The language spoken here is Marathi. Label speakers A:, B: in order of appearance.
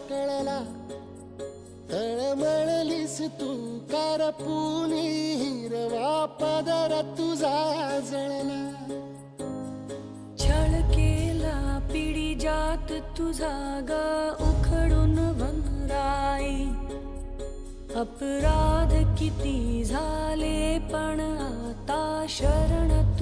A: कळला, तळमळलीस तू करपुनी, हिरवा पदर तुझा जळला.
B: छळ केला पिढी जात तुझा ग उखडून वनराई. अपराध किती झाले पण आता शरण